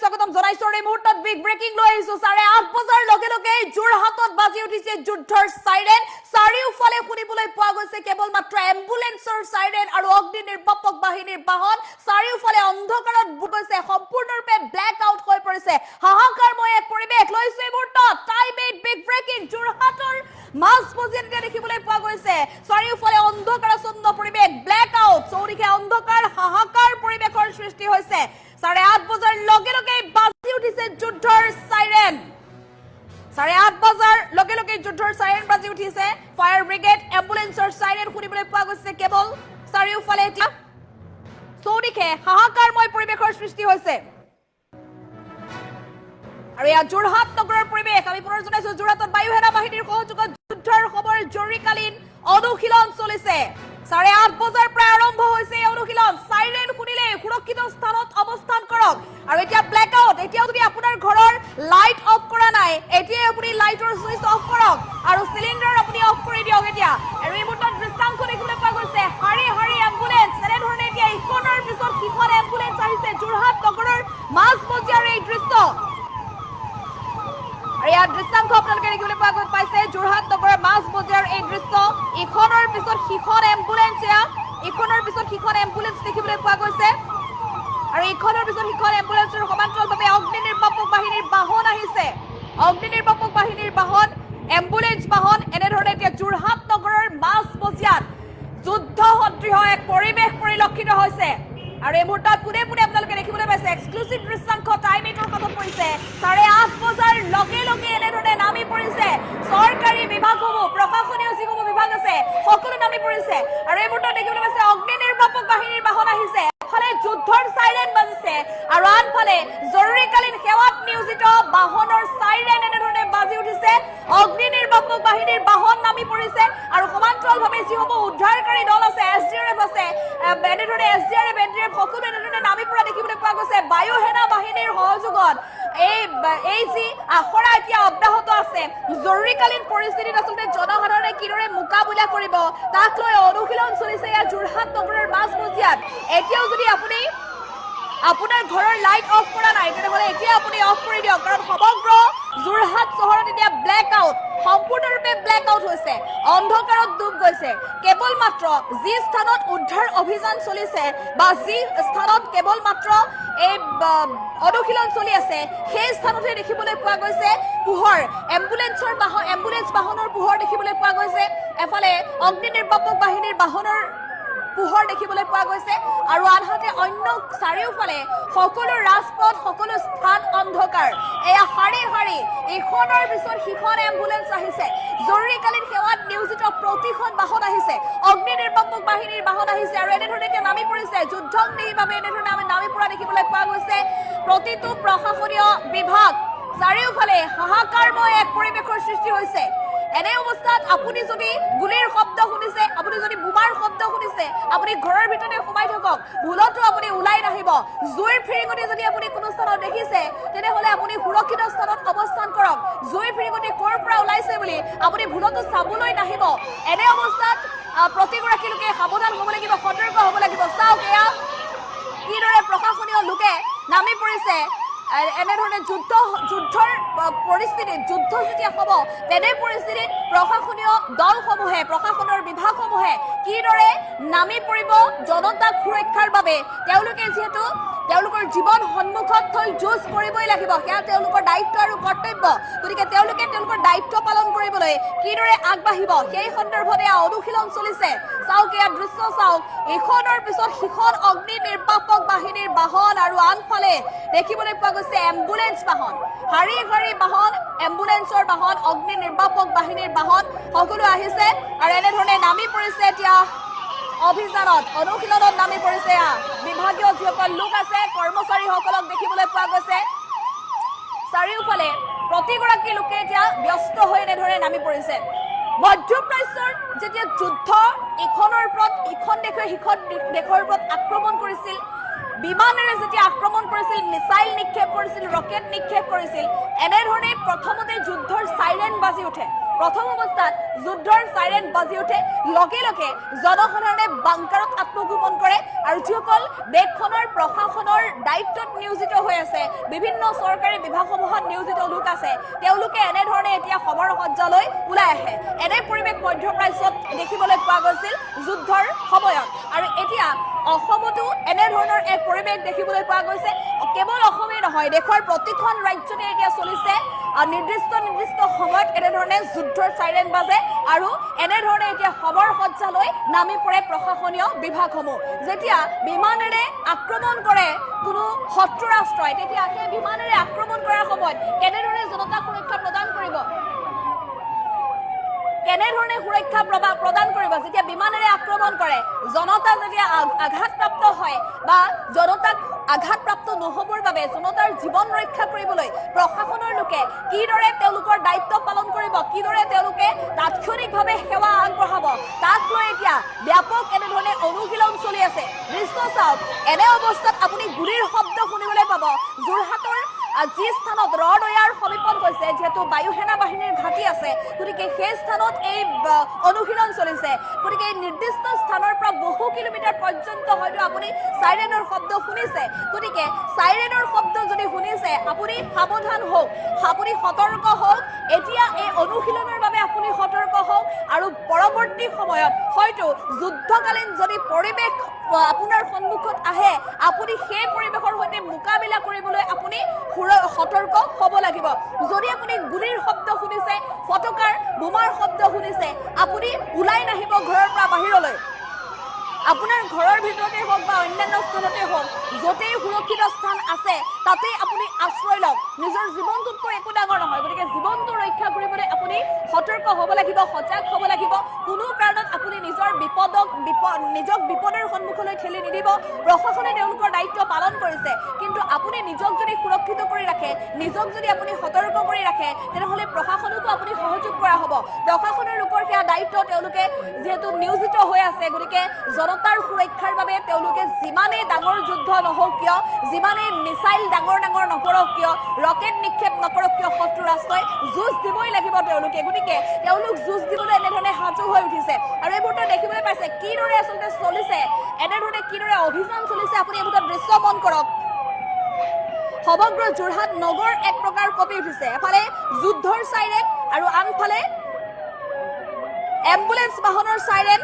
স্বাগতম জনাইছো এই মুহূৰ্তত বিগ ব্ৰেকিং লৈ আহিছো 8:30 বজাৰ লগে লগে যোৰহাটত বাজি উঠিছে যুদ্ধৰ সাইৰেন চাৰিওফালে শুনিবলৈ পোৱা গৈছে কেৱল মাত্ৰ এম্বুলেন্সৰ সাইৰেন আৰু অগ্নি নিৰ্বাপক বাহিনীৰ বাহন চাৰিওফালে অন্ধকাৰত বুগৈছে সম্পূৰ্ণৰূপে ব্ল্যাক আউট হৈ পৰিছে হাহাকাৰময় এক পৰিৱেশ লৈছে এই মুহূৰ্তত টাইম 8 বিগ ব্ৰেকিং যোৰহাটৰ মাজমজিয়াত দেখিবলৈ পোৱা গৈছে চাৰিওফালে অন্ধকাৰাচ্ছন্ন পৰিৱেশ ব্ল্যাক আউট চৌদিশে অন্ধকাৰ হাহাকাৰ পৰিৱেশৰ সৃষ্টি হৈছে 8:30 বজাৰ লগে লগে বাজি উঠিছে যুদ্ধৰ সাইৰেন 8:30 বজাৰ লগে লগে যুদ্ধৰ সাইৰেন বাজি উঠিছে ফায়াৰ ব্ৰিগেড এম্বুলেন্সৰ সাইৰেন শুনিবলৈ পোৱা গৈছে কেৱল চাৰিওফালে এতিয়া চৌদিশে হাহাকাৰময় পৰিৱেশৰ সৃষ্টি হৈছে আৰু ইয়া যোৰহাট নগৰৰ পৰিৱেশ আমি পুনৰ জনাইছো যোৰহাটত বায়ু সেনা বাহিনীৰ সহযোগত যুদ্ধৰ খবৰ জৰুৰীকালীন অনুশীলন চলিছে 8:30 বজাৰ প্ৰায় আৰম্ভ হৈছে অনুশীলন সাইৰেন শুনিলে সুৰক্ষিত স্থানত অৱস্থান কৰক আৰু এতিয়া ব্ল্যাক আউট এতিয়া যদি আপোনাৰ ঘৰৰ লাইট অফ কৰা নাই এতিয়া আপুনি লাইটৰ সুইচ অফ কৰক আৰু সিলিন্ডাৰ আপুনি অফ কৰি দিয়ক এতিয়া আৰু এই মুহূৰ্তত দৃশ্যাংশ দেখিবলৈ পোৱা গৈছে হাৰি হাৰি এম্বুলেন্স এনেধৰণে এতিয়া ইখনৰ পিছত সিখন এম্বুলেন্স আহিছে যোৰহাট নগৰৰ মাজমজিয়াৰ এই দৃশ্য আৰু ইয়াৰ দৃশ্যাংশ আপোনালোকে দেখিবলৈ পোৱা পাইছে যোৰহাট নগৰৰ মাজমজিয়াৰ এই দৃশ্য ইখনৰ পিছত সিখন এম্বুলেন্স ইখনৰ পিছত সিখন এম্বুলেন্স দেখিবলৈ পোৱা গৈছে আৰু ইখনৰ পিছত সিখন এম্বুলেন্সৰ সমান্তৰালভাৱে অগ্নি নিৰ্বাপক বাহিনীৰ বাহন আহিছে অগ্নি নিৰ্বাপক বাহিনীৰ বাহন এম্বুলেন্স বাহন এনেধৰণে এতিয়া যোৰহাট নগৰৰ মাজমজিয়াত যুদ্ধ সদৃশ এক পৰিৱেশ পৰিলক্ষিত হৈছে আৰু এই মুহূৰ্তত পুনে পুনে আপোনালোকে দেখিবলৈ পাইছে এক্সক্লুসিভ দৃশ্যাংশ টাইম 8ৰ কামত পৰিছে 8:30 বজাৰ লগে লগে এনেধৰণে নামি পৰিছে চৰকাৰী বিভাগসমূহ প্ৰশাসনীয় যিসমূহ বিভাগ আছে সকলো নামি পৰিছে আৰু এই মুহূৰ্তত দেখিবলৈ পাইছে অগ্নি নিৰ্বাপক বাহিনীৰ বাহন আহিছে এফালে যুদ্ধৰ সাইৰেন বাজিছে আৰু আনফালে জৰুৰীকালীন সেৱাত নিয়োজিত বাহনৰ সাইৰেন এনেধৰণে বাজি উঠিছে অগ্নি নিৰ্বাপক বাহিনীৰ বাহন নামি পৰিছে আৰু সমান্তৰালভাৱে যিসমূহ উদ্ধাৰকাৰী দল আছে এছডিআৰএফ আছে এনেধৰণে এছডিআৰএফ এনডিআৰএফ সকলো এনেধৰণে নামি পৰা দেখিবলৈ পোৱা গৈছে বায়ু সেনা বাহিনীৰ সহযোগত এই যি আখৰা এতিয়া অব্যাহত আছে জৰুৰীকালীন পৰিস্থিতিত আচলতে জনসাধাৰণে কিদৰে মোকাবিলা কৰিব তাক লৈ অনুশীলন চলিছে ইয়াৰ যোৰহাট নগৰৰ মাজমজিয়াত এতিয়াও যদি আপুনি আপোনাৰ ঘৰৰ লাইট অফ কৰা নাই তেনেহলে এতিয়া আপুনি অফ কৰি দিয়ক কাৰণ সমগ্ৰ যোৰহাট চহৰত এতিয়া ব্ল্যাক আউট সম্পূৰ্ণৰূপে ব্ল্যাক আউট হৈছে অন্ধকাৰত ডুব গৈছে কেৱল মাত্ৰ যি স্থানত উদ্ধাৰ অভিযান চলিছে বা যি স্থানত কেৱল মাত্ৰ এই অনুশীলন চলি আছে সেই স্থানতে দেখিবলৈ পোৱা গৈছে পোহৰ এম্বুলেন্স বাহনৰ পোহৰ দেখিবলৈ পোৱা গৈছে এফালে অগ্নি নিৰ্বাপক বাহিনীৰ বাহনৰ পোহৰ দেখিবলৈ পোৱা গৈছে আৰু আনহাতে অন্য চাৰিওফালে সকলো ৰাজপথ সকলো স্থান অন্ধকাৰ এয়া হাৰি হাৰি ইখনৰ পিছত সিখন এম্বুলেন্স আহিছে জৰুৰীকালীন সেৱাত নিয়োজিত প্ৰতিখন বাহন আহিছে অগ্নি নিৰ্বাপক বাহিনীৰ বাহন আহিছে আৰু এনেধৰণে এতিয়া নামি পৰিছে যুদ্ধংদেহীভাৱে এনেধৰণে আমি নামি পৰা দেখিবলৈ পোৱা গৈছে প্ৰতিটো প্ৰশাসনীয় বিভাগ চাৰিওফালে হাহাকাৰময় এক পৰিৱেশৰ সৃষ্টি হৈছে এনে অৱস্থাত আপুনি যদি গুলিৰ শব্দ শুনিছে আপুনি যদি বোমাৰ শব্দ শুনিছে আপুনি ঘৰৰ ভিতৰতে সোমাই থাকক ভুলতো আপুনি ওলাই নাহিব জুইৰ ফিৰিঙনি যদি আপুনি কোনো স্থানত দেখিছে তেনেহলে আপুনি সুৰক্ষিত স্থানত অৱস্থান কৰক জুইৰ ফিৰিঙনি ক'ৰ পৰা ওলাইছে বুলি আপুনি ভুলতো চাবলৈ নাহিব এনে অৱস্থাত প্ৰতিগৰাকী লোকে সাৱধান হ'ব লাগিব সতৰ্ক হ'ব লাগিব চাওক এয়া কিদৰে প্ৰশাসনীয় লোকে নামি পৰিছে এনেধৰণে যুদ্ধৰ পৰিস্থিতিত যুদ্ধ যেতিয়া হ'ব তেনে পৰিস্থিতিত প্ৰশাসনীয় দলসমূহে প্ৰশাসনৰ বিভাগসমূহে কিদৰে নামি পৰিব জনতাক সুৰক্ষাৰ বাবে তেওঁলোকে যিহেতু তেওঁলোকৰ জীৱন সন্মুখত থৈ যুঁজ কৰিবই লাগিব সেয়া তেওঁলোকৰ দায়িত্ব আৰু কৰ্তব্য গতিকে তেওঁলোকে তেওঁলোকৰ দায়িত্ব পালন কৰিবলৈ কিদৰে আগবাঢ়িব সেই সন্দৰ্ভত এয়া অনুশীলন চলিছে চাওক এয়া দৃশ্য চাওক ইখনৰ পিছত সিখন অগ্নি নিৰ্বাপক বাহিনীৰ বাহন আৰু আনফালে দেখিবলৈ পোৱা গৈছে এম্বুলেন্স বাহন হাৰি হাৰি বাহন এম্বুলেন্সৰ বাহন অগ্নি নিৰ্বাপক বাহিনীৰ বাহন সকলো আহিছে আৰু এনেধৰণে নামি পৰিছে এতিয়া অভিযানত অনুশীলনত নামি পৰিছে বিভাগীয় যিসকল লোক আছে কৰ্মচাৰীসকলক দেখিবলৈ পোৱা গৈছে চাৰিওফালে প্ৰতিগৰাকী লোকে এতিয়া ব্যস্ত হৈ এনেধৰণে নামি পৰিছে মধ্যপ্ৰাচ্যৰ যেতিয়া যুদ্ধ ইখনৰ ওপৰত ইখন দেশে সিখন দেশৰ ওপৰত আক্ৰমণ কৰিছিল বিমানেৰে যেতিয়া আক্ৰমণ কৰিছিল মিসাইল নিক্ষেপ কৰিছিল ৰকেট নিক্ষেপ কৰিছিল এনেধৰণে প্ৰথমতে যুদ্ধৰ সাইৰেন বাজি উঠে প্ৰথম অৱস্থাত যুদ্ধৰ সাইৰেন বাজি উঠে লগে লগে জনসাধাৰণে বাংকাৰত আত্মগোপন কৰে আৰু যিসকল দেশখনৰ প্ৰশাসনৰ দায়িত্বত নিয়োজিত হৈ আছে বিভিন্ন চৰকাৰী বিভাগসমূহত নিয়োজিত লোক আছে তেওঁলোকে এনে ধৰণে এতিয়া খবৰ সজ্জালৈ ওলাই আহে এনে পৰিৱেশ মধ্যপ্ৰাচ্যত দেখিবলৈ পোৱা গৈছিল যুদ্ধৰ সময়ত আৰু এতিয়া অসমতো এনে ধৰণৰ এক পৰিৱেশ দেখিবলৈ পোৱা গৈছে কেৱল অসমেই নহয় দেশৰ প্ৰতিখন ৰাজ্যতে এতিয়া চলিছে নিৰ্দিষ্ট সময়ত এনে ধৰণে যুদ্ধৰ সাইৰেন বাজে আৰু এনে ধৰণে এতিয়া খবৰ সজ্জালৈ নামি পৰে প্ৰশাসনীয় বিভাগসমূহ যেতিয়া বিমানেৰে আক্ৰমণ কৰে কোনো শত্ৰু ৰাষ্ট্ৰই তেতিয়া সেই বিমানেৰে আক্ৰমণ কৰাৰ সময়ত কেনেধৰণে জনতাক সুৰক্ষা প্ৰদান কৰিব কেনেধৰণে সুৰক্ষা প্ৰদান কৰিব যেতিয়া বিমানেৰে আক্ৰমণ কৰে জনতা যেতিয়া আঘাতপ্ৰাপ্ত হয় বা জনতাক আঘাতপ্ৰাপ্ত নহবৰ বাবে জনতাৰ জীৱন ৰক্ষা কৰিবলৈ প্ৰশাসনৰ লোকে কিদৰে তেওঁলোকৰ দায়িত্ব পালন কৰিব কিদৰে তেওঁলোকে তাৎক্ষণিকভাৱে সেৱা আগবঢ়াব তাক লৈ এতিয়া ব্যাপক এনেধৰণে অনুশীলন চলি আছে দৃশ্য চাওক এনে অৱস্থাত আপুনি গুলিৰ শব্দ শুনিবলৈ পাব যোৰহাটৰ যি স্থানত ৰডয়াৰ সমীপত হৈছে যেহেতু বায়ু সেনা বাহিনীৰ ঘাটি আছে গতিকে সেই স্থানত এই অনুশীলন চলিছে গতিকে এই নিৰ্দিষ্ট স্থানৰ পৰা বহু কিলোমিটাৰ পৰ্যন্ত হয়তো আপুনি সাইৰেনৰ শব্দ শুনিছে গতিকে সাইৰেনৰ শব্দ যদি শুনিছে আপুনি সাৱধান হওক আপুনি সতৰ্ক হওক এতিয়া এই অনুশীলনৰ বাবে আপুনি সতৰ্ক হওক আৰু পৰৱৰ্তী সময়ত হয়তো যুদ্ধকালীন যদি পৰিৱেশ আপোনাৰ সন্মুখত আহে আপুনি সেই পৰিৱেশৰ সৈতে মোকাবিলা কৰিবলৈ আপুনি সতৰ্ক হ'ব লাগিব যদি আপুনি গুলিৰ শব্দ শুনিছে ফটকাৰ বোমাৰ শব্দ শুনিছে আপুনি ওলাই নাহিব ঘৰৰ পৰা বাহিৰলৈ আপোনাৰ ঘৰৰ ভিতৰতে হওক বা অন্যান্য স্থানতে হওক য'তেই সুৰক্ষিত স্থান আছে তাতেই আপুনি আশ্ৰয় লওক নিজৰ জীৱনটোতকৈ একো ডাঙৰ নহয় গতিকে জীৱনটো ৰক্ষা কৰিবলৈ আপুনি সতৰ্ক হ'ব লাগিব সজাগ হ'ব লাগিব কোনো কাৰণত আপুনি নিজক বিপদৰ সন্মুখলৈ ঠেলি নিদিব প্ৰশাসনে তেওঁলোকৰ দায়িত্ব পালন কৰিছে কিন্তু আপুনি নিজক যদি সুৰক্ষিত কৰি ৰাখে নিজক যদি আপুনি সতৰ্ক কৰি ৰাখে তেনেহ'লে প্ৰশাসনকো আপুনি সহযোগ কৰা হ'ব প্ৰশাসনৰ লোকৰ সেয়া দায়িত্ব তেওঁলোকে যিহেতু নিয়োজিত হৈ আছে গতিকে জনতাৰ সুৰক্ষাৰ বাবে তেওঁলোকে যিমানেই ডাঙৰ যুদ্ধ নহওক কিয় যিমানেই মিছাইল ডাঙৰ নকৰক কিয় ৰকেট নিক্ষেপ নকৰক কিয় শত্ৰু ৰাষ্ট্ৰই যুঁজ দিবই লাগিব তেওঁলোকে গতিকে তেওঁলোক যুঁজ দিবলৈ এনেধৰণে সাজু হৈ উঠিছে আৰু এই মুহূৰ্তত দেখিবলৈ পাইছে কিদৰে আচলতে চলিছে এনেধৰণে কিদৰে অভিযান চলিছে আপুনি এই মুহূৰ্তত দৃশ্য মন কৰক সমগ্ৰ যোৰহাট নগৰ এক প্ৰকাৰ কঁপি উঠিছে এফালে যুদ্ধৰ সাইৰেন আৰু আনফালে এম্বুলেন্স বাহনৰ সাইৰেন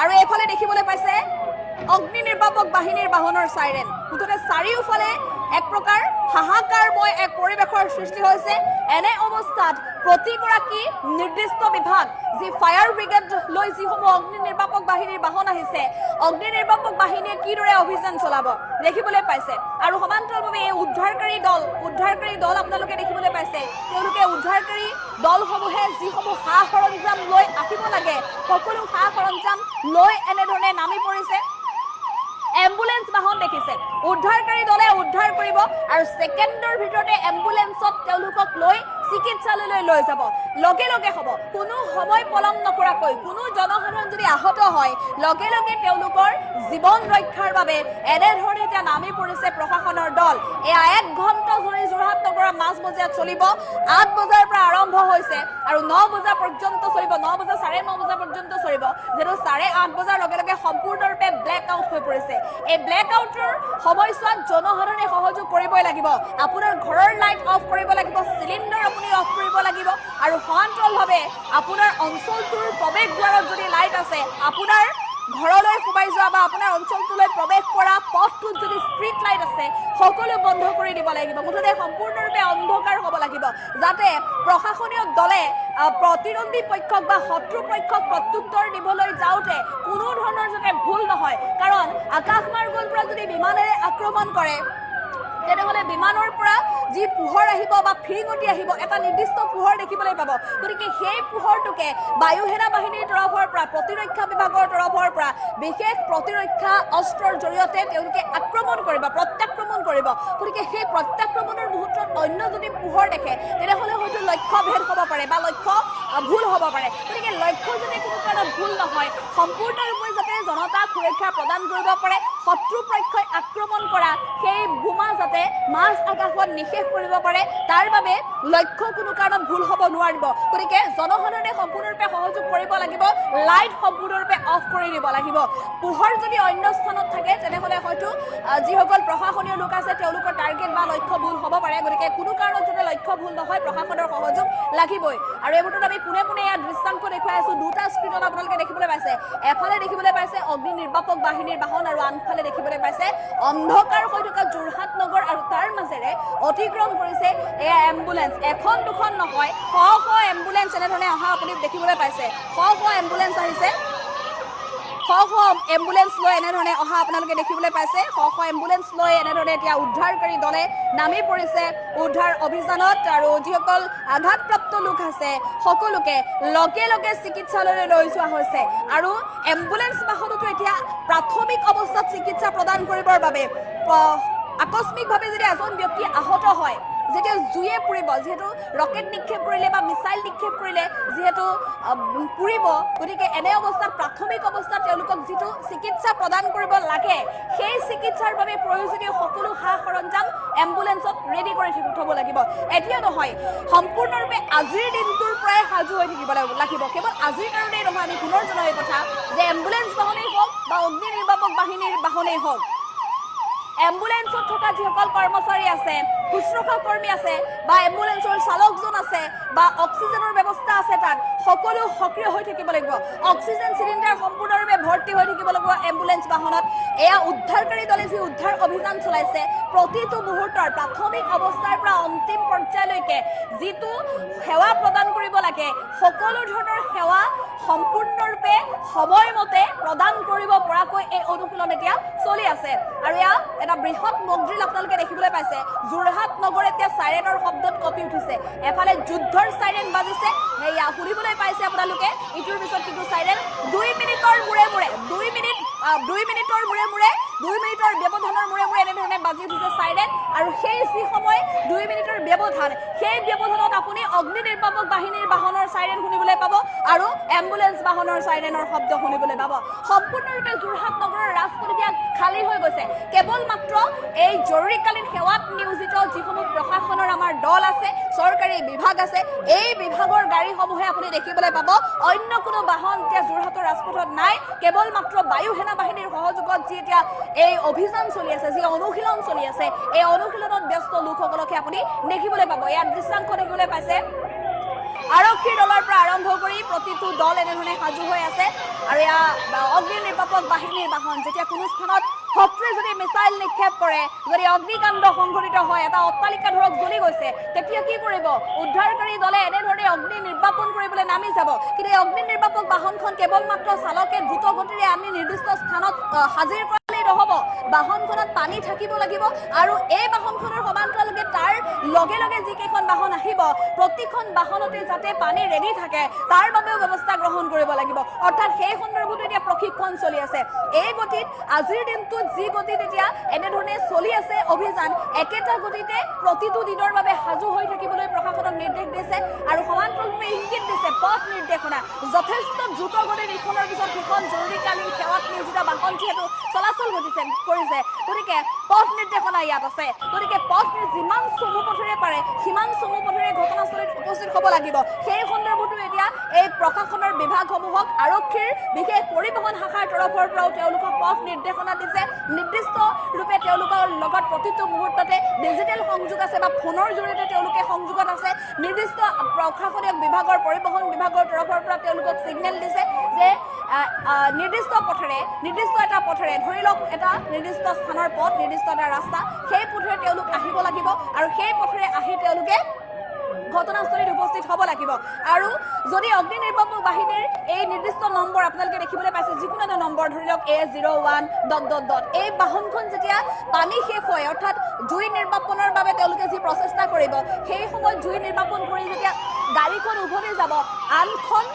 আৰু এফালে দেখিবলৈ পাইছে অগ্নি নিৰ্বাপক বাহিনীৰ বাহনৰ সাইৰেন মুঠতে চাৰিওফালে এক প্ৰকাৰ হাহাকাৰময় এক পৰিৱেশৰ সৃষ্টি হৈছে এনে অৱস্থাত প্ৰতিগৰাকী নিৰ্দিষ্ট বিভাগ যি ফায়াৰ ব্ৰিগেড লৈ যিসমূহ অগ্নি নিৰ্বাপক বাহিনীৰ বাহন আহিছে অগ্নি নিৰ্বাপক বাহিনীয়ে কিদৰে অভিযান চলাব দেখিবলৈ পাইছে আৰু সমান্তৰালভাৱে এই উদ্ধাৰকাৰী দল আপোনালোকে দেখিবলৈ পাইছে তেওঁলোকে উদ্ধাৰকাৰী দলসমূহে যিসমূহ সা সৰঞ্জাম লৈ আহিব লাগে সকলো সা সৰঞ্জাম লৈ এনেধৰণে নামি পৰিছে এম্বুলেন্স বাহন দেখিছে উদ্ধাৰকাৰী দলে উদ্ধাৰ কৰিব আৰু সেকেন্ডৰ ভিতৰতে এম্বুলেন্সত তেওঁলোকক লৈ চিকিৎসালয়লৈ লৈ যাব লগে লগে হ'ব কোনো সময় পলম নকৰাকৈ কোনো জনসাধাৰণ যদি আহত হয় লগে লগে তেওঁলোকৰ জীৱন ৰক্ষাৰ বাবে এনেধৰণে এতিয়া নামি পৰিছে প্ৰশাসনৰ দল এয়া 1 ঘণ্টা ধৰি যোৰহাট নগৰৰ মাজমজিয়াত চলিব 8 বজাৰ পৰা আৰম্ভ হৈছে আৰু 9 বজা পৰ্যন্ত চলিব 9 বজা 9:30 বজা পৰ্যন্ত চলিব যেটো 8:30 বজাৰ লগে লগে সম্পূৰ্ণৰূপে ব্লেক আউট হৈ পৰিছে এই ব্লেক আউটৰ সময়ছোৱাত জনসাধাৰণে সহযোগ কৰিবই লাগিব আপোনাৰ ঘৰৰ লাইট অফ কৰিব লাগিব সিলিণ্ডাৰ আপুনি অফ কৰিব লাগিব আৰু সমান্তৰালভাৱে আপোনাৰ অঞ্চলটোৰ প্ৰৱেশ দ্বাৰত যদি লাইট আছে আপোনাৰ ঘৰলৈ সোমাই যোৱা বা আপোনাৰ অঞ্চলটোলৈ প্ৰৱেশ কৰা পথটোত যদি ষ্ট্ৰীট লাইট আছে সকলো বন্ধ কৰি দিব লাগিব মুঠতে সম্পূৰ্ণৰূপে অন্ধকাৰ হ'ব লাগিব যাতে প্ৰশাসনীয় দলে প্ৰতিদ্বন্দ্বী পক্ষক বা শত্ৰু পক্ষক প্ৰত্যুত্তৰ দিবলৈ যাওঁতে কোনো ধৰণৰ যাতে ভুল নহয় কাৰণ আকাশমাৰ্গৰ পৰা যদি বিমানেৰে আক্ৰমণ কৰে তেনেহলে বিমানৰ পৰা যি পোহৰ আহিব বা ফিৰিঙতি আহিব এটা নিৰ্দিষ্ট পোহৰ দেখিবলৈ পাব গতিকে সেই পোহৰটোকে বায়ু সেনা বাহিনীৰ তৰফৰ পৰা প্ৰতিৰক্ষা বিভাগৰ তৰফৰ পৰা বিশেষ প্ৰতিৰক্ষা অস্ত্ৰৰ জৰিয়তে তেওঁলোকে আক্ৰমণ কৰিব প্ৰত্যাক্ৰমণ কৰিব গতিকে সেই প্ৰত্যাক্ৰমণৰ মুহূৰ্তত অন্য যদি পোহৰ দেখে তেনেহলে হয়তো লক্ষ্য ভেদ হ'ব পাৰে বা লক্ষ্য ভুল হ'ব পাৰে গতিকে লক্ষ্য যদি কোনো কাৰণত ভুল নহয় সম্পূৰ্ণৰূপে যাতে জনতাক সুৰক্ষা প্ৰদান কৰিব পাৰে শত্ৰু পক্ষই আক্ৰমণ কৰা সেই বোমা যাতে মাজ আকাশত নিশেষ কৰিব পাৰে তাৰ বাবে লক্ষ্য কোনো কাৰণত ভুল হ'ব নোৱাৰিব গতিকে জনসাধাৰণে সম্পূৰ্ণৰূপে সহযোগ কৰিব লাগিব লাইট সম্পূৰ্ণৰূপে অফ কৰি দিব লাগিব পোহৰ যদি অন্য স্থানত থাকে তেনেহলে হয়তো যিসকল প্ৰশাসনীয় লোক আছে তেওঁলোকৰ টাৰ্গেট বা লক্ষ্য ভুল হ'ব পাৰে গতিকে কোনো কাৰণত যাতে লক্ষ্য ভুল নহয় প্ৰশাসনৰ সহযোগ লাগিবই আৰু এই মুহূৰ্তত আমি পোনে পোনে ইয়াৰ দৃশ্যাংশ দেখুৱাই আছো দুটা স্ক্ৰীনত আপোনালোকে দেখিবলৈ পাইছে এফালে দেখিবলৈ পাইছে অগ্নি নিৰ্বাপক বাহিনীৰ বাহন আৰু আনফালে দেখিবলৈ পাইছে অন্ধকাৰ হৈ থকা যোৰহাট নগৰ আৰু তাৰ মাজেৰে অতিক্ৰম কৰিছে এয়া এম্বুলেন্স এখন দুখন নহয় শ শ এম্বুলেন্স এনেধৰণে অহা আপুনি দেখিবলৈ পাইছে শ শ এম্বুলেন্স আহিছে শ শ এম্বুলেন্স লৈ এনেধৰণে অহা আপোনালোকে দেখিবলৈ পাইছে শ শ এম্বুলেন্স লৈ এনেধৰণে এতিয়া উদ্ধাৰকাৰী দলে নামি পৰিছে উদ্ধাৰ অভিযানত আৰু যিসকল আঘাতপ্ৰাপ্ত লোক আছে সকলোকে লগে লগে চিকিৎসালয়লৈ লৈ যোৱা হৈছে আৰু এম্বুলেন্স বাহনতো এতিয়া প্ৰাথমিক অৱস্থাত চিকিৎসা প্ৰদান কৰিবৰ বাবে আকস্মিকভাৱে যদি এজন ব্যক্তি আহত হয় যেতিয়া জুয়ে পুৰিব যেহেতু ৰকেট নিক্ষেপ কৰিলে বা মিছাইল নিক্ষেপ কৰিলে যেহেতু পুৰিব গতিকে এনে অৱস্থাত প্ৰাথমিক অৱস্থাত তেওঁলোকক যিটো চিকিৎসা প্ৰদান কৰিব লাগে সেই চিকিৎসাৰ বাবে প্ৰয়োজনীয় সকলো সা সৰঞ্জাম এম্বুলেন্সত ৰেডি কৰি থব লাগিব এতিয়া নহয় সম্পূৰ্ণৰূপে আজিৰ দিনটোৰ পৰাই সাজু হৈ থাকিব লাগিব কেৱল আজিৰ কাৰণেই নহয় আমি পুনৰ জনাই এই কথা যে এম্বুলেন্স বাহনেই হওক বা অগ্নি নিৰ্বাপক বাহিনীৰ বাহনেই হওক এম্বুলেন্সত থকা যিসকল কৰ্মচাৰী আছে শুশ্ৰূষা কৰ্মী আছে বা এম্বুলেন্সৰ চালকজন আছে বা অক্সিজেনৰ ব্যৱস্থা আছে তাত সকলো সক্ৰিয় হৈ থাকিব লাগিব অক্সিজেন চিলিণ্ডাৰ সম্পূৰ্ণৰূপে ভৰ্তি হৈ থাকিব লাগিব এম্বুলেন্স বাহনত এয়া উদ্ধাৰকাৰী দলে যি উদ্ধাৰ অভিযান চলাইছে প্ৰতিটো মুহূৰ্তৰ প্ৰাথমিক অৱস্থাৰ পৰা অন্তিম পৰ্যায়লৈকে যিটো সেৱা প্ৰদান কৰিব লাগে সকলো ধৰণৰ সেৱা সম্পূৰ্ণৰূপে সময়মতে প্ৰদান কৰিব পৰাকৈ এই অনুশীলন এতিয়া চলি আছে আৰু এয়া এটা বৃহৎ মকড্ৰিল আপোনালোকে দেখিবলৈ পাইছে যোৰহাট নগৰ এতিয়া চাইৰেনৰ শব্দত কঁপি উঠিছে এফালে যুদ্ধৰ চাইৰেন বাজিছে সেয়া শুনিবলৈ পাইছে আপোনালোকে ইটোৰ পিছত সিটো চাইৰেন 2 মিনিটৰ মূৰে মূৰে 2 মিনিটৰ মূৰে মূৰে 2 মিনিটৰ ব্যৱধানৰ মূৰে মূৰে এনেধৰণে বাজি উঠিছে চাইৰেন আৰু সেই যি সময় 2 মিনিটৰ ব্যৱধান সেই ব্যৱধানত আপুনি অগ্নি নিৰ্বাপক বাহিনীৰ বাহনৰ চাইৰেন শুনিবলৈ পাব আৰু এম্বুলেন্স বাহনৰ চাইৰেনৰ শব্দ শুনিবলৈ পাব সম্পূৰ্ণৰূপে যোৰহাট নগৰৰ ৰাজপথ এতিয়া খালী হৈ গৈছে কেৱল মাত্ৰ এই জৰুৰীকালীন সেৱাত নিয়োজিত যিসমূহ প্ৰশাসনৰ আমাৰ দল আছে চৰকাৰী বিভাগ আছে এই বিভাগৰ গাড়ীসমূহে আপুনি দেখিবলৈ পাব অন্য কোনো বাহন এতিয়া যোৰহাটৰ ৰাজপথত নাই কেৱল মাত্ৰ বায়ু সেনা বাহিনীৰ সহযোগত যি এতিয়া এই অভিযান চলি আছে যি অনুশীলন চলি আছে এই অনুশীলনত ব্যস্ত লোকসকলকে আপুনি দেখিবলৈ পাব ইয়াৰ দৃশ্যাংশ দেখিবলৈ পাইছে আৰক্ষীৰ দলৰ পৰা আৰম্ভ কৰি প্ৰতিটো দল এনেধৰণে সাজু হৈ আছে আৰু এয়া অগ্নি নিৰ্বাপক বাহিনীৰ বাহন যেতিয়া কোনো স্থানত শত্ৰুৱে যদি মিছাইল নিক্ষেপ কৰে যদি অগ্নিকাণ্ড সংঘটিত হয় এটা অট্টালিকা ধৰক জ্বলি গৈছে তেতিয়া কি কৰিব উদ্ধাৰকাৰী দলে এনেধৰণে অগ্নি নিৰ্বাপন কৰিবলৈ নামি যাব কিন্তু এই অগ্নি নিৰ্বাপক বাহনখন কেৱল মাত্ৰ চালকে দ্ৰুত গতিৰে আমি নিৰ্দিষ্ট স্থানত হাজিৰ কৰালেই নহ'ব বাহনখনত পানী থাকিব লাগিব আৰু এই বাহনখনৰ সমান্তৰালকে তাৰ লগে লগে যিকেইখন বাহন আহিব প্ৰতিখন বাহনতে যাতে পানী ৰেডি থাকে তাৰ বাবেও ব্যৱস্থা গ্ৰহণ কৰিব লাগিব অৰ্থাৎ সেই সন্দৰ্ভত এতিয়া প্ৰশিক্ষণ চলি আছে এই গতিত আজিৰ দিনটোত যি গতিত এতিয়া এনেধৰণে চলি আছে অভিযান একেটা গতিতে প্ৰতিটো দিনৰ বাবে সাজু হৈ থাকিবলৈ প্ৰশাসনক নিৰ্দেশ দিছে আৰু সমান্তৰালভাৱে ইংগিত দিছে পথ নিৰ্দেশনা যথেষ্ট দ্ৰুত গতিত ইখনৰ পিছত সিখন জৰুৰীকালীন সেৱাত নিয়োজিত বাহন যিহেতু চলাচল কৰিছে গতিকে পথ নিৰ্দেশনা ইয়াত আছে গতিকে পথ যিমান চমু পথেৰে পাৰে সিমান চমু পথেৰে ঘটনাস্থলীত উপস্থিত হ'ব লাগিব সেই সন্দৰ্ভতো এতিয়া এই প্ৰশাসনৰ বিভাগসমূহক আৰক্ষীৰ বিশেষ পৰিবহণ শাখাৰ তৰফৰ পৰাও তেওঁলোকক পথ নিৰ্দেশনা দিছে নিৰ্দিষ্ট ৰূপে তেওঁলোকৰ লগত প্ৰতিটো মুহূৰ্ততে ডিজিটেল সংযোগ আছে বা ফোনৰ জৰিয়তে তেওঁলোকে সংযোগত আছে নিৰ্দিষ্ট প্ৰশাসনিক বিভাগৰ পৰিবহণ বিভাগৰ তৰফৰ পৰা তেওঁলোকক সিগনেল দিছে যে নিৰ্দিষ্ট এটা পথেৰে ধৰি লওক এটা নিৰ্দিষ্ট স্থানৰ পথ নিৰ্দিষ্ট এটা ৰাস্তা সেই পথেৰে তেওঁলোক আহিব লাগিব আৰু সেই পথেৰে আহি তেওঁলোকে ঘটনাস্থলীত উপস্থিত হ'ব লাগিব আৰু যদি অগ্নি নিৰ্বাপক বাহিনীৰ এই নিৰ্দিষ্ট নম্বৰ আপোনালোকে দেখিবলৈ পাইছে যিকোনো এটা নম্বৰ ধৰি লওক A01... এই বাহনখন যেতিয়া পানী শেষ হয় অৰ্থাৎ জুই নিৰ্বাপনৰ বাবে তেওঁলোকে যি প্ৰচেষ্টা কৰিব সেই সময়ত জুই নিৰ্বাপন কৰি যেতিয়া গাড়ীখন উভতি যাব আনখন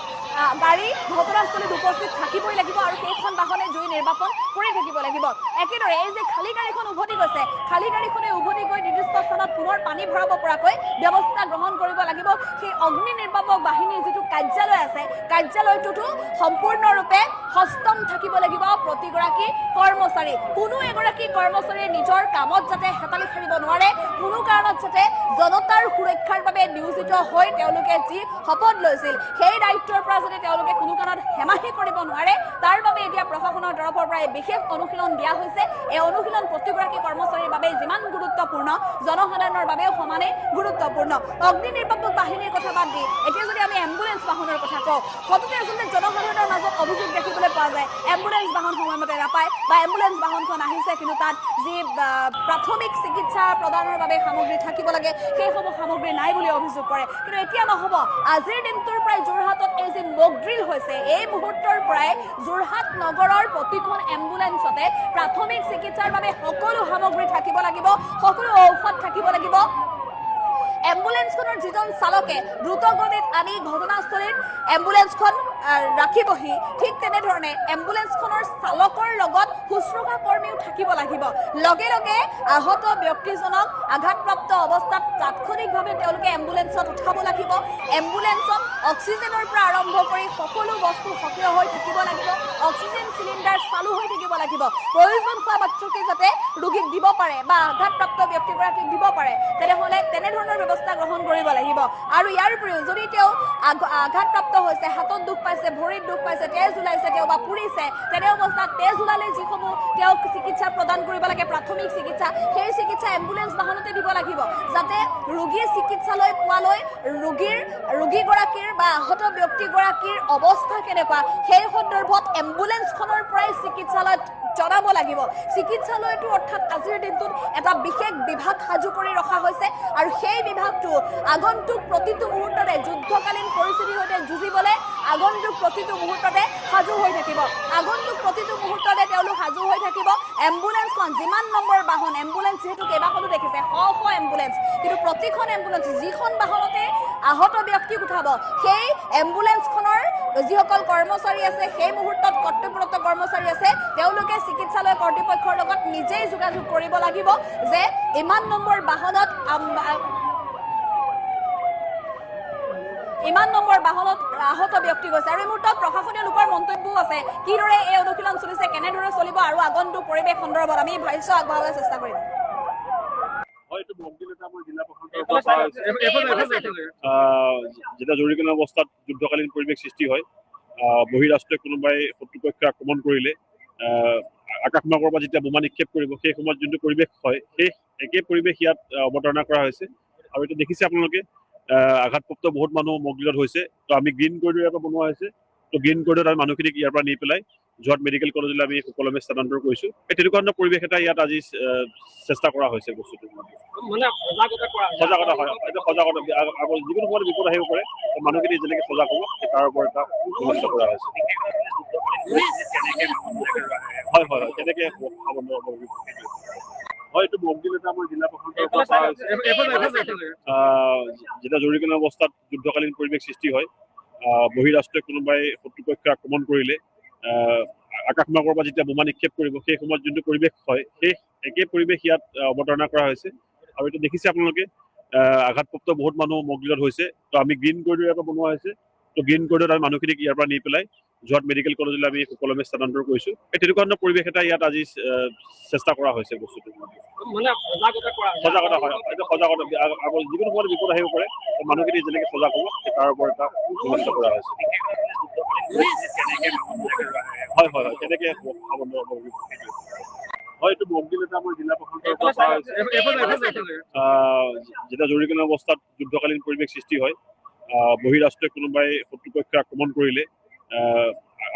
গাড়ী ঘটনাস্থলীত উপস্থিত থাকিবই লাগিব আৰু সেইখন বাহনে জুই নিৰ্বাপন কৰি থাকিব লাগিব একেদৰে এই যে খালী গাড়ীখন উভতি গৈছে খালী গাড়ীখনে উভতি গৈ নিৰ্দিষ্ট স্থানত পুনৰ পানী ভৰাব পৰাকৈ ব্যৱস্থা গ্ৰহণ কৰিব লাগিব সেই অগ্নি নিৰ্বাপক বাহিনীৰ যিটো কাৰ্যালয় আছে কাৰ্যালয়টোতো সম্পূৰ্ণৰূপে সষ্টম থাকিব লাগিব প্ৰতিগৰাকী কৰ্মচাৰী কোনো এগৰাকী কৰ্মচাৰীয়ে নিজৰ কামত যাতে হেতালি খেলিব নোৱাৰে কোনো কাৰণত যাতে জনতাৰ সুৰক্ষাৰ বাবে নিয়োজিত হৈ তেওঁলোকে যি শপত লৈছিল সেই দায়িত্বৰ পৰা যদি তেওঁলোকে কোনো কাৰণত হেমাহি কৰিব নোৱাৰে তাৰ বাবে এতিয়া প্ৰশাসনৰ তৰফৰ পৰা বিশেষ অনুশীলন দিয়া হৈছে এই অনুশীলন প্ৰতিগৰাকী কৰ্মচাৰীৰ বাবে যিমান গুৰুত্বপূৰ্ণ জনসাধাৰণৰ বাবেও সমানে গুৰুত্বপূৰ্ণ অগ্নি নিৰ্বাপক বাহিনীৰ কথা বাদ দি এতিয়া যদি আমি এম্বুলেন্স বাহনৰ কথা কওঁ সততে আচলতে জনসাধাৰণৰ মাজত অভিযোগ দেখিবলৈ পোৱা যায় এম্বুলেন্স বাহন সময়মতে নাপায় বা এম্বুলেন্স বাহনখন আহিছে কিন্তু তাত যি প্ৰাথমিক চিকিৎসা প্ৰদানৰ বাবে সামগ্ৰী থাকিব লাগে সেইসমূহ সামগ্ৰী নাই বুলি অভিযোগ কৰে কিন্তু এতিয়া নহ'ব আজিৰ দিনটোৰ পৰাই যোৰহাটত এই যি মক ড্ৰিল হৈছে এই মুহূৰ্তৰ পৰাই যোৰহাট নগৰৰ প্ৰতিখন এম্বুলেন্সতে প্ৰাথমিক চিকিৎসাৰ বাবে সকলো সামগ্ৰী থাকিব লাগিব সকলো ঔষধ থাকিব লাগিব এম্বুলেন্সখনৰ যিজন চালকে দ্ৰুতগতিত আনি ঘটনাস্থলীত এম্বুলেন্সখন ৰাখিবহি ঠিক তেনেধৰণে এম্বুলেন্সখনৰ চালকৰ লগত শুশ্ৰূষা কৰ্মীও থাকিব লাগিব লগে লগে আহত ব্যক্তিজনক আঘাতপ্ৰাপ্ত অৱস্থাত তাৎক্ষণিকভাৱে তেওঁলোকে এম্বুলেন্সত উঠাব লাগিব এম্বুলেন্সত অক্সিজেনৰ পৰা আৰম্ভ কৰি সকলো বস্তু সক্ৰিয় হৈ থাকিব লাগিব অক্সিজেন চিলিণ্ডাৰ চালু হৈ থাকিব লাগিব প্ৰয়োজন হোৱা মাত্ৰকে যাতে ৰোগীক দিব পাৰে বা আঘাতপ্ৰাপ্ত ব্যক্তিগৰাকীক দিব পাৰে তেনেহ'লে তেনেধৰণৰ ব্যৱস্থা গ্ৰহণ কৰিব লাগিব আৰু ইয়াৰ উপৰিও যদি তেওঁ আঘাতপ্ৰাপ্ত হৈছে হাতত দুখ পাইছে ভৰিত দুখ পাইছে তেজ ওলাইছে তেওঁ বা পুৰিছে তেনে অৱস্থাত তেজ ওলালে যিসমূহ তেওঁক চিকিৎসা প্ৰদান কৰিব লাগে প্ৰাথমিক চিকিৎসা সেই চিকিৎসা এম্বুলেন্স বাহনতে দিব লাগিব যাতে ৰোগী চিকিৎসালয় পোৱালৈ ৰোগীগৰাকীৰ বা আহত ব্যক্তিগৰাকীৰ অৱস্থা কেনেকুৱা সেই সন্দৰ্ভত এম্বুলেন্সখনৰ পৰাই চিকিৎসালয়ত জনাব লাগিব চিকিৎসালয়টো অৰ্থাৎ আজিৰ দিনটোত এটা বিশেষ বিভাগ সাজু কৰি ৰখা হৈছে আৰু সেই বিভাগটো আগন্তুক প্ৰতিটো মুহূৰ্ততে যুদ্ধকালীন পৰিস্থিতিৰ সৈতে যুঁজিবলৈ আগন্তুক প্ৰতিটো মুহূৰ্ততে সাজু হৈ থাকিব আগন্তুক প্ৰতিটো মুহূৰ্ততে তেওঁলোক সাজু হৈ থাকিব এম্বুলেন্সখন যিমান নম্বৰ বাহন এম্বুলেন্স যিহেতু কেইবাখনো দেখিছে শ এম্বুলেন্স কিন্তু প্ৰতিখন এম্বুলেন্স যিখন বাহনতে আহত ব্যক্তিক উঠাব সেই এম্বুলেন্সখনৰ যিসকল কৰ্মচাৰী আছে সেই মুহূৰ্তত কৰ্তব্যৰত কৰ্মচাৰী আছে তেওঁলোকে চিকিৎসালয় কৰ্তৃপক্ষৰ লগত নিজেই যোগাযোগ কৰিব লাগিব যে ইমান নম্বৰ বাহনত আহত ব্যক্তি গৈছে আৰু এই মুহূৰ্তত প্ৰশাসনীয় লোকৰ মন্তব্যও আছে কিদৰে এই অনুশীলন চলিছে কেনেদৰে চলিব আৰু আগন্তুক পৰিৱেশ সন্দৰ্ভত আমি ভাষ্য আগবঢ়াবলৈ চেষ্টা কৰিম যেতিয়া জৰুৰীকালীন অৱস্থাত যুদ্ধকালীন পৰিৱেশ সৃষ্টি হয় বহিৰাষ্ট্ৰীয় কোনোবাই শত্ৰুপক্ষে আক্ৰমণ কৰিলে আকাশমাৰ্গৰ পৰা যেতিয়া বোমা নিক্ষেপ কৰিব সেই সময়ত যোনটো পৰিৱেশ হয় সেই একে পৰিৱেশ ইয়াত অৱতাৰণা কৰা হৈছে আৰু এতিয়া দেখিছে আপোনালোকে আঘাতপ্ৰাপ্ত বহুত মানুহ মক ড্ৰিলত হৈছে তো আমি গ্ৰীণ কৰিডৰ ইয়াৰ পৰা বনোৱা হৈছে তো গ্ৰীণ কৰিডৰত আমি মানুহখিনিক ইয়াৰ পৰা নি পেলাই যোৰহাট মেডিকেল কলেজলৈ আমি সুকলমে স্থানান্তৰ কৰিছোঁ এই তেনেকুৱা ধৰণৰ পৰিৱেশ এটা ইয়াত আজি চেষ্টা কৰা হৈছে বস্তুটো মানে সজাগতা হয় এটা সজাগতা যিকোনো সময়ত বিপদ আহিব পাৰে মানুহখিনি যেনেকৈ সজাগ হ'ব তাৰ ওপৰত এটা ব্যৱস্থা কৰা হৈছে হয় হয় হয় তেনেকৈ হয় এইটো মক ড্ৰিল এটা আমাৰ জিলা প্ৰশাসনৰ যেতিয়া জৰুৰীকালীন অৱস্থাত যুদ্ধকালীন পৰিৱেশ সৃষ্টি হয় বহিৰাষ্ট্ৰীয় কোনোবাই শত্ৰুপক্ষে আক্ৰমণ কৰিলে আকাশমাৰ্গৰ পৰা যেতিয়া বোমা নিক্ষেপ কৰিব সেই সময়ত যোনটো পৰিৱেশ হয় সেই একে পৰিৱেশ ইয়াত অৱতাৰণা কৰা হৈছে আৰু এতিয়া দেখিছে আপোনালোকে আঘাতপ্ৰাপ্ত বহুত মানুহ মক ড্ৰিলত হৈছে তো আমি গ্ৰীণ কৰিডৰ ইয়াৰ পৰা বনোৱা হৈছে তো গ্ৰীণ কৰিডৰত আমি মানুহখিনিক ইয়াৰ পৰা নি পেলাই যোৰহাট মেডিকেল কলেজলৈ আমি সুকলমে স্থানান্তৰ কৰিছোঁ এই তেনেকুৱা ধৰণৰ পৰিৱেশ এটা ইয়াত আজি চেষ্টা কৰা হৈছে বস্তুটো মানে সজাগতা হয় এটা সজাগতা যিকোনো সময়ত বিপদ আহিব পাৰে মানুহখিনি যেনেকৈ সজাগ হ'ব তাৰ ওপৰত এটা ব্যৱস্থা কৰা হৈছে হয় হয় হয় তেনেকৈ হয় এইটো মক ড্ৰিল এটা আমাৰ জিলা প্ৰশাসনৰ যেতিয়া জৰুৰীকালীন অৱস্থাত যুদ্ধকালীন পৰিৱেশ সৃষ্টি হয় বহিৰাষ্ট্ৰীয় কোনোবাই শত্ৰুপক্ষে আক্ৰমণ কৰিলে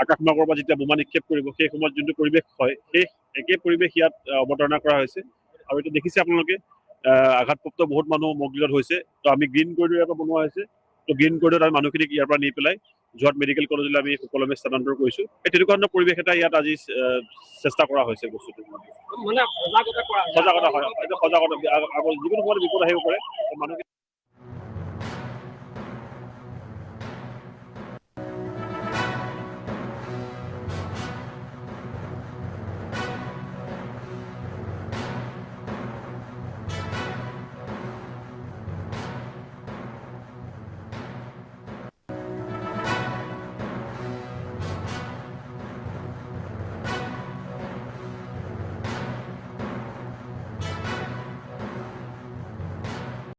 আকাশমাৰ্গৰ পৰা যেতিয়া বোমা নিক্ষেপ কৰিব সেই সময়ত যোনটো পৰিৱেশ হয় সেই একে পৰিৱেশ ইয়াত অৱতাৰণা কৰা হৈছে আৰু এতিয়া দেখিছে আপোনালোকে আঘাতপ্ৰাপ্ত বহুত মানুহ মক ড্ৰিলত হৈছে তো আমি গ্ৰীণ কৰিডৰ ইয়াৰ পৰা বনোৱা হৈছে তো গ্ৰীণ কৰিডৰত আমি মানুহখিনিক ইয়াৰ পৰা নি পেলাই যোৰহাট মেডিকেল কলেজলৈ আমি সুকলমে স্থানান্তৰ কৰিছোঁ এই তেনেকুৱা ধৰণৰ পৰিৱেশ এটা ইয়াত আজি চেষ্টা কৰা হৈছে বস্তুটো মানে সজাগতা হয় এটা সজাগতা যিকোনো সময়ত বিপদ আহিব পাৰে মানুহখিনি